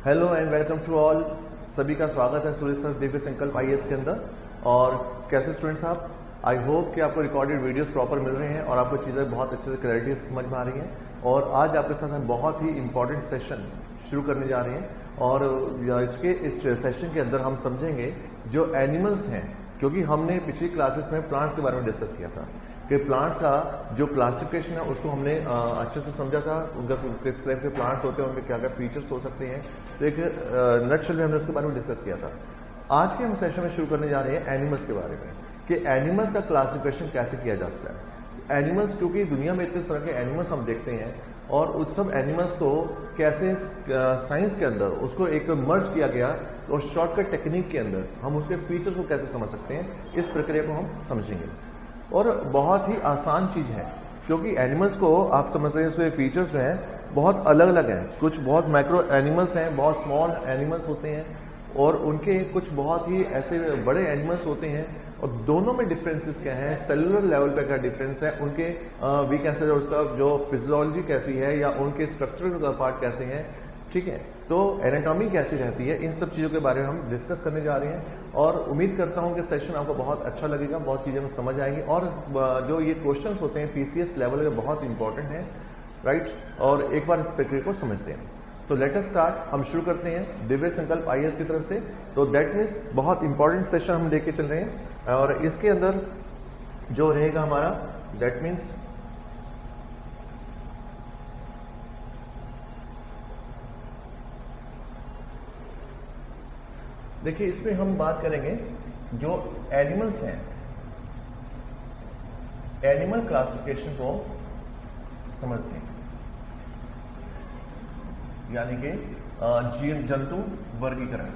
Hello and welcome to all. सभी का स्वागत है सूर्य सर दिव्य संकल्प आईएएस के अंदर। और कैसे स्टूडेंट्स आप, आई होप कि आपको रिकॉर्डेड वीडियोस प्रॉपर मिल रहे हैं और आपको चीज़ें बहुत अच्छे से क्लैरिटी से समझ में आ रही हैं। और आज आपके साथ हम बहुत ही इंपॉर्टेंट सेशन शुरू करने जा रहे हैं और इस सेशन के अंदर हम समझेंगे जो एनिमल्स हैं, क्योंकि हमने पिछली क्लासेस में प्लांट्स के बारे में डिस्कस किया था कि प्लांट्स का जो क्लासिफिकेशन है उसको हमने अच्छे से समझा था, उनका किस टाइप के प्लांट्स होते हैं, उनके क्या क्या फीचर्स हो सकते हैं। तो एक नटशेल में हमने उसके बारे में डिस्कस किया था। आज के हम सेशन में शुरू करने जा रहे हैं एनिमल्स के बारे में कि एनिमल्स का क्लासिफिकेशन कैसे किया जा सकता है। एनिमल्स, क्योंकि दुनिया में इतने तरह के एनिमल्स हम देखते हैं और उस सब एनिमल्स को कैसे साइंस के अंदर उसको एक मर्ज किया गया और शॉर्टकट टेक्निक के अंदर हम उसके फीचर्स को कैसे समझ सकते हैं, इस प्रक्रिया को हम समझेंगे। और बहुत ही आसान चीज है क्योंकि एनिमल्स को आप समझ रहे हैं, उसके फीचर्स जो हैं बहुत अलग अलग हैं। कुछ बहुत माइक्रो एनिमल्स हैं, बहुत स्मॉल एनिमल्स होते हैं और उनके कुछ बहुत ही ऐसे बड़े एनिमल्स होते हैं। और दोनों में डिफरेंसेस क्या है, सेलुलर लेवल पे क्या डिफरेंस है, उनके वी कैसे उसका जो फिजियोलॉजी कैसी है या उनके स्ट्रक्चरल पार्ट कैसे हैं, ठीक है, तो एनाटॉमी कैसी रहती है, इन सब चीज़ों के बारे में हम डिस्कस करने जा रहे हैं। और उम्मीद करता हूं कि सेशन आपको बहुत अच्छा लगेगा, बहुत चीज़ें समझ आएंगी। और जो ये क्वेश्चंस होते हैं पीसीएस लेवल के बहुत इंपॉर्टेंट हैं, राइट। और एक बार इस प्रक्रिया को समझते हैं। तो लेट अस स्टार्ट, हम शुरू करते हैं दिव्य संकल्प आईएएस की तरफ से। तो दैट मीन्स बहुत इंपॉर्टेंट सेशन हम लेके चल रहे हैं और इसके अंदर जो रहेगा हमारा, दैट मीन्स देखिए, इसमें हम बात करेंगे जो एनिमल्स हैं, एनिमल क्लासिफिकेशन को समझते हैं, यानी कि जीव जंतु वर्गीकरण।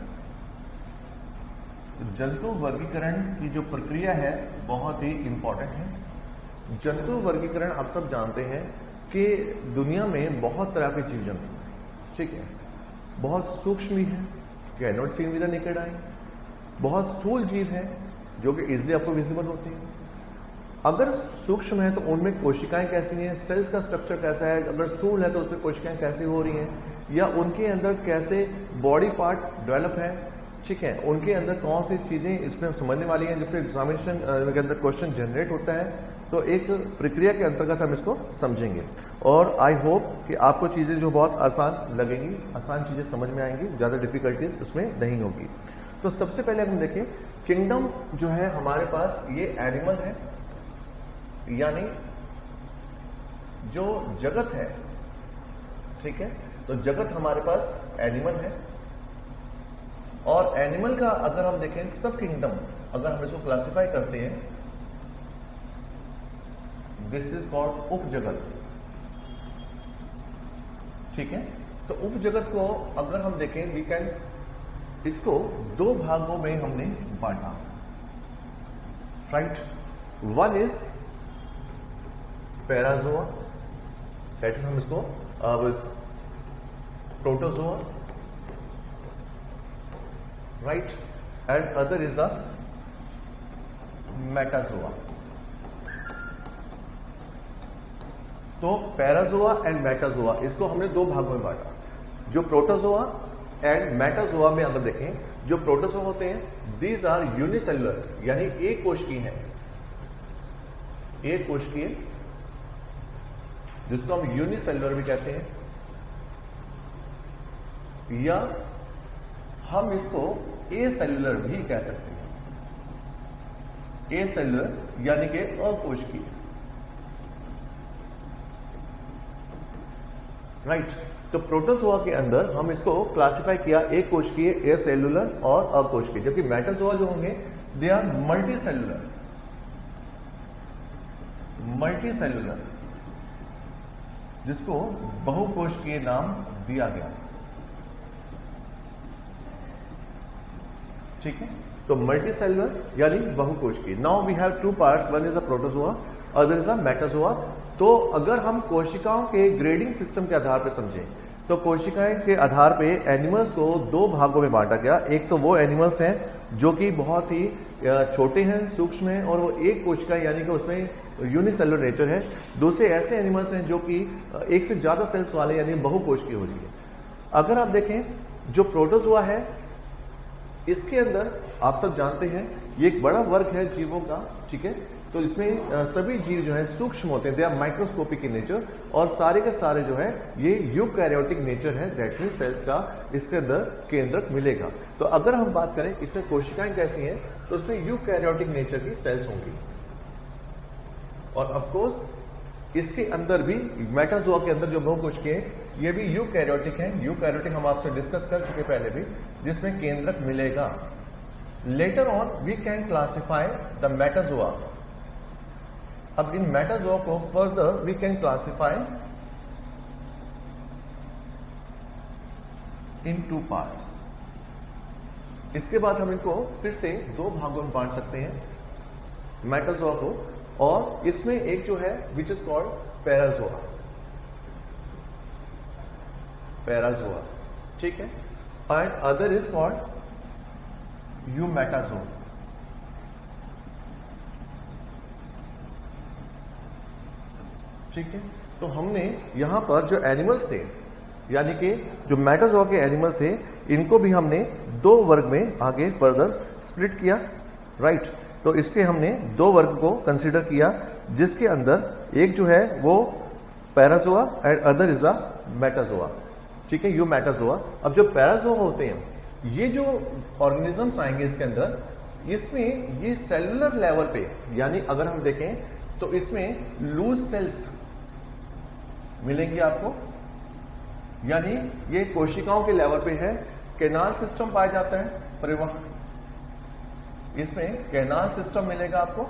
जंतु वर्गीकरण की जो प्रक्रिया है बहुत ही इंपॉर्टेंट है। जंतु वर्गीकरण आप सब जानते हैं कि दुनिया में बहुत तरह के जीव जंतु, ठीक है, बहुत सूक्ष्म भी है, can not seen with the naked eye, बहुत स्थूल जीव है जो कि इजिली आपको विजिबल होती है। अगर सूक्ष्म है तो उनमें कोशिकाएं कैसी हैं, सेल्स का स्ट्रक्चर कैसा है, अगर स्थूल है तो उसमें कोशिकाएं कैसी हो रही हैं या उनके अंदर कैसे बॉडी पार्ट डेवलप है, ठीक है, उनके अंदर कौन सी चीजें इसमें समझने वाली हैं जिसमें एग्जामिनेशन के अंदर क्वेश्चन जनरेट होता है। तो एक प्रक्रिया के अंतर्गत हम इसको समझेंगे और आई होप कि आपको चीजें जो बहुत आसान लगेंगी, आसान चीजें समझ में आएंगी, ज्यादा डिफिकल्टीज उसमें नहीं होगी। तो सबसे पहले हम देखें, किंगडम जो है हमारे पास ये एनिमल है, यानी जो जगत है, ठीक है, तो जगत हमारे पास एनिमल है। और एनिमल का अगर हम देखें सब किंगडम, अगर हम इसको क्लासिफाई करते हैं, दिस इज कॉल्ड उप जगत, ठीक है। तो उप जगत को अगर हम देखें, वी कैन इसको दो भागों में हमने बांटा, right. One is Parazoa, that is हम इसको protozoa, right, and other is a metazoa. तो पैराजोआ एंड मेटाजोआ, इसको हमने दो भागों में बांटा। जो प्रोटोजोआ एंड मेटाजोआ में अगर देखें, जो प्रोटोजोआ होते हैं दीज आर यूनिसेलुलर, यानी एक कोशिकीय है, एक कोशिकीय, जिसको हम यूनिसेलुलर भी कहते हैं, या हम इसको ए सेलुलर भी कह सकते हैं। ए सेलुलर यानी कि अकोशिकीय, राइट। तो प्रोटोजोआ के अंदर हम इसको क्लासिफाई किया एक कोशिकीय, ए सेलुलर और अकोशिकीय, जबकि मेटाजोआ जो होंगे they are multi cellular, multi cellular, जिसको बहुकोशिकीय नाम दिया गया, ठीक है। तो मल्टी सेलुलर यानी बहुकोशिकीय। Now we have two parts, one is a protozoa, other is a metazoa. तो अगर हम कोशिकाओं के ग्रेडिंग सिस्टम के आधार पर समझें तो कोशिकाएं के आधार पे एनिमल्स को दो भागों में बांटा गया। एक तो वो एनिमल्स हैं जो कि बहुत ही छोटे हैं, सूक्ष्म हैं और वो एक कोशिका यानी कि उसमें यूनिसेलुलर नेचर है। दूसरे ऐसे एनिमल्स हैं जो कि एक से ज्यादा सेल्स वाले यानी बहुकोशिकीय हो रही है। अगर आप देखें जो प्रोटोजोआ है इसके अंदर आप सब जानते हैं ये एक बड़ा वर्ग है जीवों का, ठीक है। तो इसमें सभी जीव जो है सूक्ष्म होते हैं, they are microscopic in nature, और सारे के सारे जो है ये यूकैरियोटिक नेचर है, दैट मींस सेल्स का इसके अंदर केंद्रक मिलेगा। तो अगर हम बात करें इसमें कोशिकाएं कैसी हैं, तो इसमें यूकैरियोटिक नेचर की सेल्स होंगी, और ऑफ कोर्स इसके अंदर भी मेटाजोआ के अंदर जो बहु कोशिकाएं ये भी यूकैरियोटिक हैं। यूकैरियोटिक हम आपसे डिस्कस कर चुके पहले भी, जिसमें केंद्रक मिलेगा। Later on we can classify the metazoa. अब इन मेटाजोआ को further we can classify in 2 parts. इसके बाद हम इनको फिर से 2 भागों में बांट सकते हैं मेटाजोआ को, और इसमें एक जो है which is called Parazoa, Parazoa, ठीक है, and other is called eumetazoa. ठीक है, तो हमने यहां पर जो एनिमल्स थे, यानी कि जो मेटाजोआ के एनिमल्स थे, इनको भी हमने 2 वर्ग में आगे फर्दर स्प्लिट किया, राइट। तो इसके हमने 2 वर्ग को कंसीडर किया, जिसके अंदर एक जो है वो Parazoa and other is a Metazoa, ठीक है, यूमेटाजोआ। अब जो पैराजोआ होते हैं, ये जो ऑर्गेनिजम्स आएंगे इसके अंदर, इसमें ये सेलुलर लेवल पे, यानी अगर हम देखें तो इसमें लूज सेल्स मिलेंगी आपको, यानी ये कोशिकाओं के लेवल पे है। कैनाल सिस्टम पाया जाता है, परिवहन, इसमें कैनाल सिस्टम मिलेगा आपको,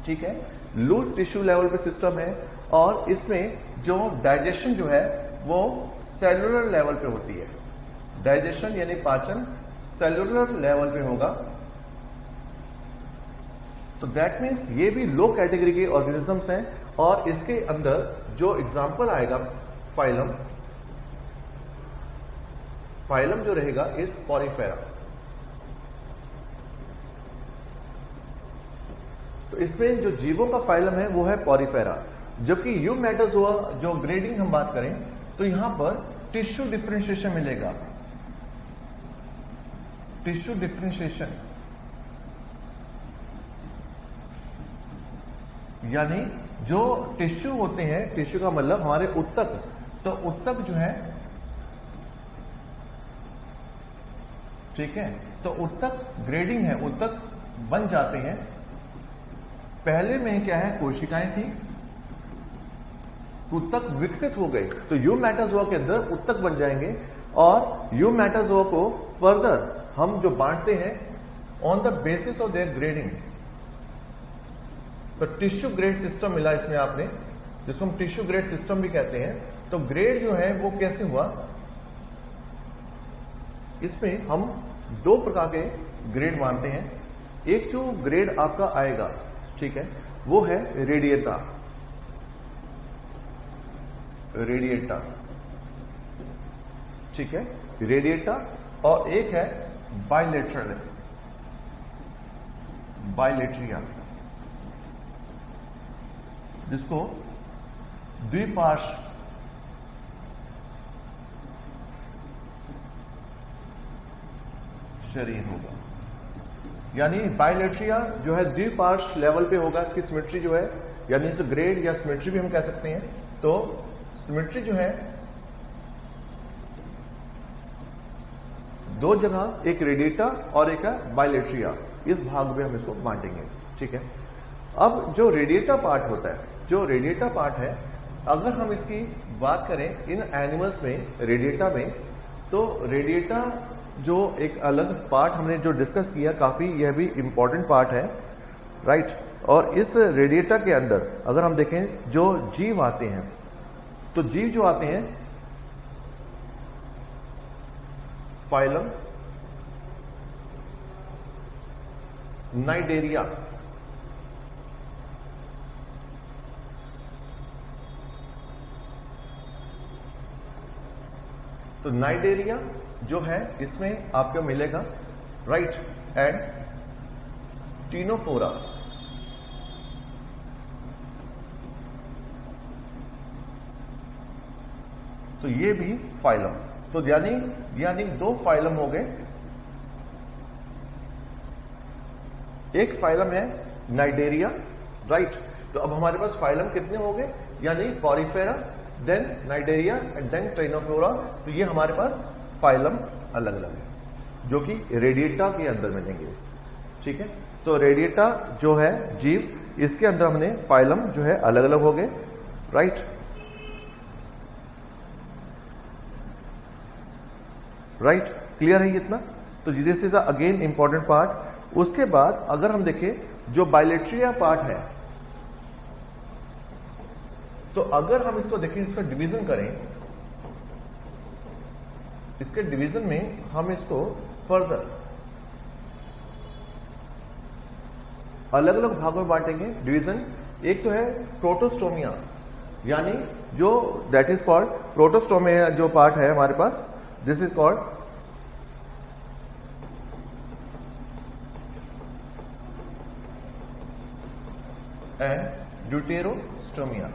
ठीक है। लूज टिश्यू लेवल पे सिस्टम है, और इसमें जो डाइजेशन जो है वो सेलुलर लेवल पे होती है। डाइजेशन यानी पाचन सेलुलर लेवल पे होगा। तो दैट मीन्स ये भी लो कैटेगरी के ऑर्गेनिजम्स हैं, और इसके अंदर जो एग्जाम्पल आएगा फाइलम, फाइलम जो रहेगा इज पॉरीफेरा। तो इसमें जो जीवों का फाइलम है वो है पॉरीफेरा, जबकि यूमेटाजोआ जो ग्रेडिंग हम बात करें तो यहां पर टिश्यू डिफरेंशिएशन मिलेगा, टिश्यू डिफरेंशिएशन, यानी जो टिश्यू होते हैं, टिश्यू का मतलब हमारे उत्तक, तो उत्तक जो है, ठीक है, तो उत्तक ग्रेडिंग है, उत्तक बन जाते हैं। पहले में क्या है, कोशिकाएं थी, उत्तक विकसित हो गए, तो यूमेटाजोआ के अंदर उत्तक बन जाएंगे, और यूमेटाजोआ को फर्दर हम जो बांटते हैं on the basis of their grading. तो टिश्यू ग्रेड सिस्टम मिला इसमें आपने, जिसको हम टिश्यू ग्रेड सिस्टम भी कहते हैं। तो ग्रेड जो है वो कैसे हुआ, इसमें हम 2 प्रकार के ग्रेड मानते हैं। एक जो ग्रेड आपका आएगा, ठीक है, वो है रेडिएटा, रेडिएटा, ठीक है, रेडिएटा, और एक है बायलेटरल, बायलेट्रिया, जिसको द्विपार्श्व शरीर होगा, यानी बायलेट्रिया जो है द्विपार्श्व लेवल पे होगा। इसकी सिमेट्री जो है, यानी इसे ग्रेड या सिमेट्री भी हम कह सकते हैं। तो सिमेट्री जो है 2 जगह, एक रेडिएटा और एक है बायलेट्रिया, इस भाग में हम इसको बांटेंगे, ठीक है। अब जो रेडिएटा पार्ट होता है, जो रेडिएटा पार्ट है, अगर हम इसकी बात करें इन एनिमल्स में, रेडिएटा में, तो रेडिएटा जो एक अलग पार्ट हमने जो डिस्कस किया, काफी यह भी इंपॉर्टेंट पार्ट है, राइट। और इस रेडिएटा के अंदर अगर हम देखें जो जीव आते हैं, तो जीव जो आते हैं फाइलम नाइडेरिया, तो नाइडेरिया जो है इसमें आपको मिलेगा, राइट, एंड टीनोफोरा, तो ये भी फाइलम, तो यानी दो फाइलम हो गए। एक फाइलम है नाइडेरिया, राइट। तो अब हमारे पास फाइलम कितने हो गए, यानी porifera, then cnidaria and then ctenophora. तो ये हमारे पास फाइलम अलग अलग है जो कि रेडिएटा के अंदर मिलेंगे, ठीक है। तो रेडिएटा जो है जीव, इसके अंदर हमने फाइलम जो है अलग अलग हो गए, राइट। राइट, क्लियर है इतना। तो this is again important part. उसके बाद अगर हम देखें जो बाइलेट्रिया पार्ट है, तो अगर हम इसको देखें, इसका डिवीजन करें, इसके डिवीजन में हम इसको फर्दर अलग अलग भागों में बांटेंगे। डिवीजन एक तो है प्रोटोस्टोमिया, यानी जो दैट इज कॉल्ड प्रोटोस्टोमिया जो पार्ट है हमारे पास, this is called and deuterostomia.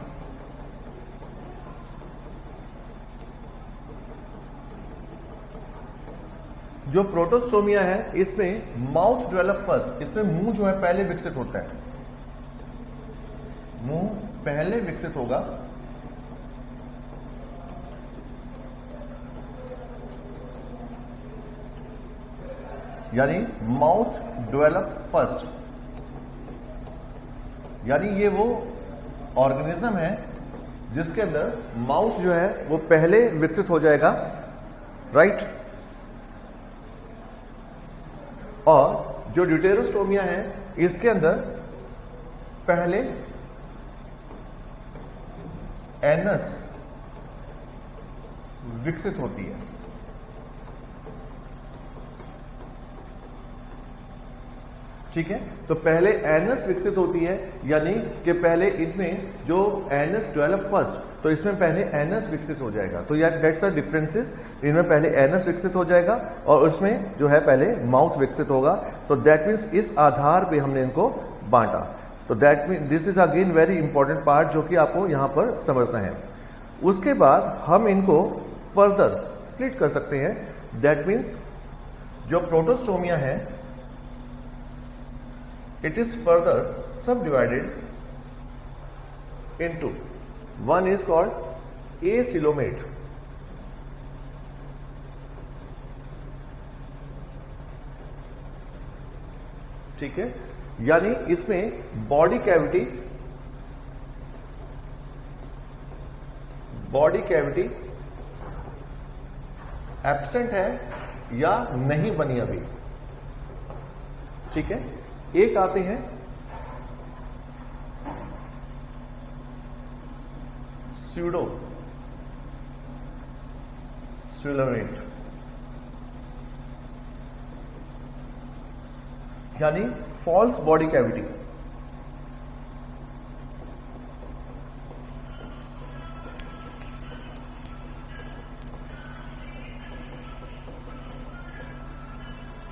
जो प्रोटोस्टोमिया है इसमें माउथ डेवलप फर्स्ट, इसमें मुंह जो है पहले विकसित होता है, मुंह पहले विकसित होगा। यानी माउथ डेवलप फर्स्ट, यानी ये वो ऑर्गेनिज्म है जिसके अंदर माउथ जो है वो पहले विकसित हो जाएगा, राइट। और जो ड्यूटेरोस्टोमिया है इसके अंदर पहले एनस विकसित होती है, ठीक है। तो पहले एनस विकसित होती है, यानी कि पहले इसमें जो एनस डेवलप फर्स्ट, तो इसमें पहले एनस विकसित हो जाएगा। तो यार दैट्स आर डिफरेंसेस, इनमें पहले एनस विकसित हो जाएगा और उसमें जो है पहले माउथ विकसित होगा। तो दैट मीन्स इस आधार पे हमने इनको बांटा। तो that mean this is again very important part जो कि आपको यहां पर समझना है। उसके बाद हम इनको फर्दर स्प्लिट कर सकते हैं। दैट मीन्स जो प्रोटोस्टोमिया है it is further subdivided into, one is called acoelomate, ठीक है। यानी इसमें बॉडी कैविटी एब्सेंट है या नहीं बनी अभी, ठीक है। एक आते हैं स्यूडोमेट, यानी फॉल्स बॉडी कैविटी।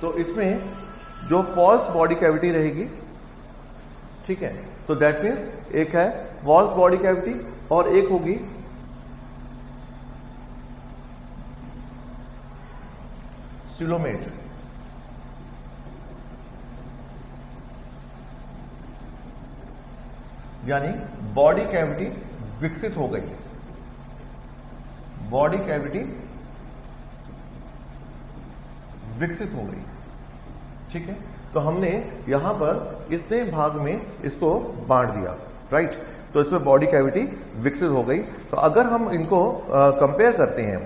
तो इसमें जो फॉल्स बॉडी कैविटी रहेगी, ठीक है। तो दैट मीन्स एक है फॉल्स बॉडी कैविटी और एक होगी स्यूडोमेट, यानी बॉडी कैविटी विकसित हो गई, बॉडी कैविटी विकसित हो गई, ठीक है। तो हमने यहां पर इतने भाग में इसको बांट दिया, राइट। तो इसमें बॉडी कैविटी विकसित हो गई। तो अगर हम इनको कंपेयर करते हैं,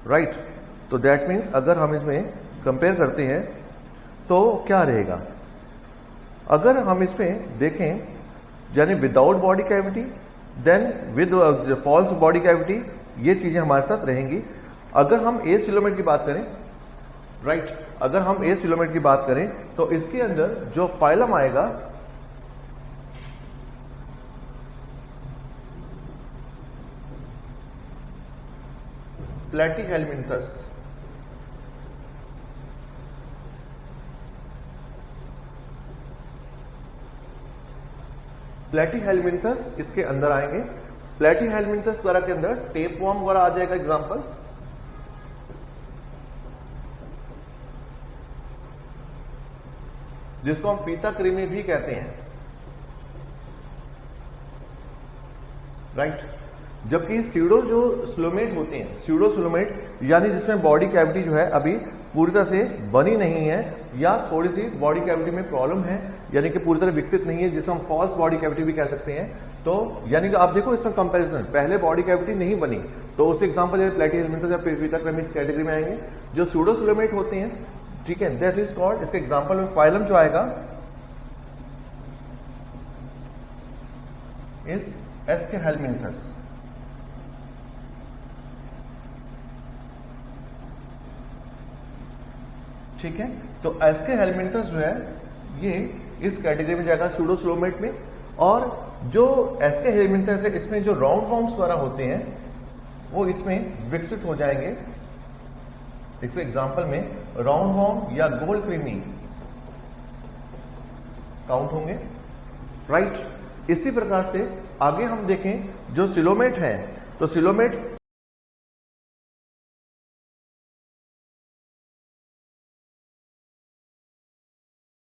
राइट, तो दैट मीन्स अगर हम इसमें कंपेयर करते हैं तो क्या रहेगा। अगर हम इसमें देखें, यानी without body cavity then with false body cavity, ये चीजें हमारे साथ रहेंगी। अगर हम acoelomate की बात करें, राइट, अगर हम acoelomate की बात करें तो इसके अंदर जो फाइलम आएगा प्लैटीहेलमिन्थस, प्लैटीहेलमिन्थस इसके अंदर आएंगे। प्लैटीहेलमिन्थस वगैरह के अंदर टेपवर्म वगैरह आ जाएगा एग्जांपल, जिसको हम फीता कृमि भी कहते हैं, राइट। जबकि स्यूडोसुलोमेट होते हैं, स्यूडोसुलोमेट यानी जिसमें बॉडी कैविटी जो है अभी पूरी तरह से बनी नहीं है या थोड़ी सी बॉडी कैविटी में प्रॉब्लम है, यानी कि पूरी तरह विकसित नहीं है, जिसे हम फॉल्स बॉडी कैविटी भी कह सकते हैं। तो यानी कि आप देखो इसमें कंपैरिजन, पहले बॉडी कैविटी नहीं बनी, तो उस एग्जांपल जैसे प्लेटीहेलमिंथस या फीता कृमि इस कैटेगरी में आएंगे। जो स्यूडोसुलोमेट होते हैं, ठीक है, दैट इज कॉल्ड, इसके एग्जांपल में फाइलम जो आएगा इज एस्केहेलमिंथस। ठीक है, तो एस्केहेलमिंथस जो है ये इस कैटेगरी में जाएगा स्यूडोसुलोमेट में। और जो एस्केहेलमिंथस है इसमें जो राउंड वॉर्म्स वगैरह होते हैं वो इसमें विकसित हो जाएंगे। इस एग्जांपल में राउंड वॉर्म या गोल्ड कृमि काउंट होंगे, राइट। इसी प्रकार से आगे हम देखें जो सिलोमेट है, तो सिलोमेट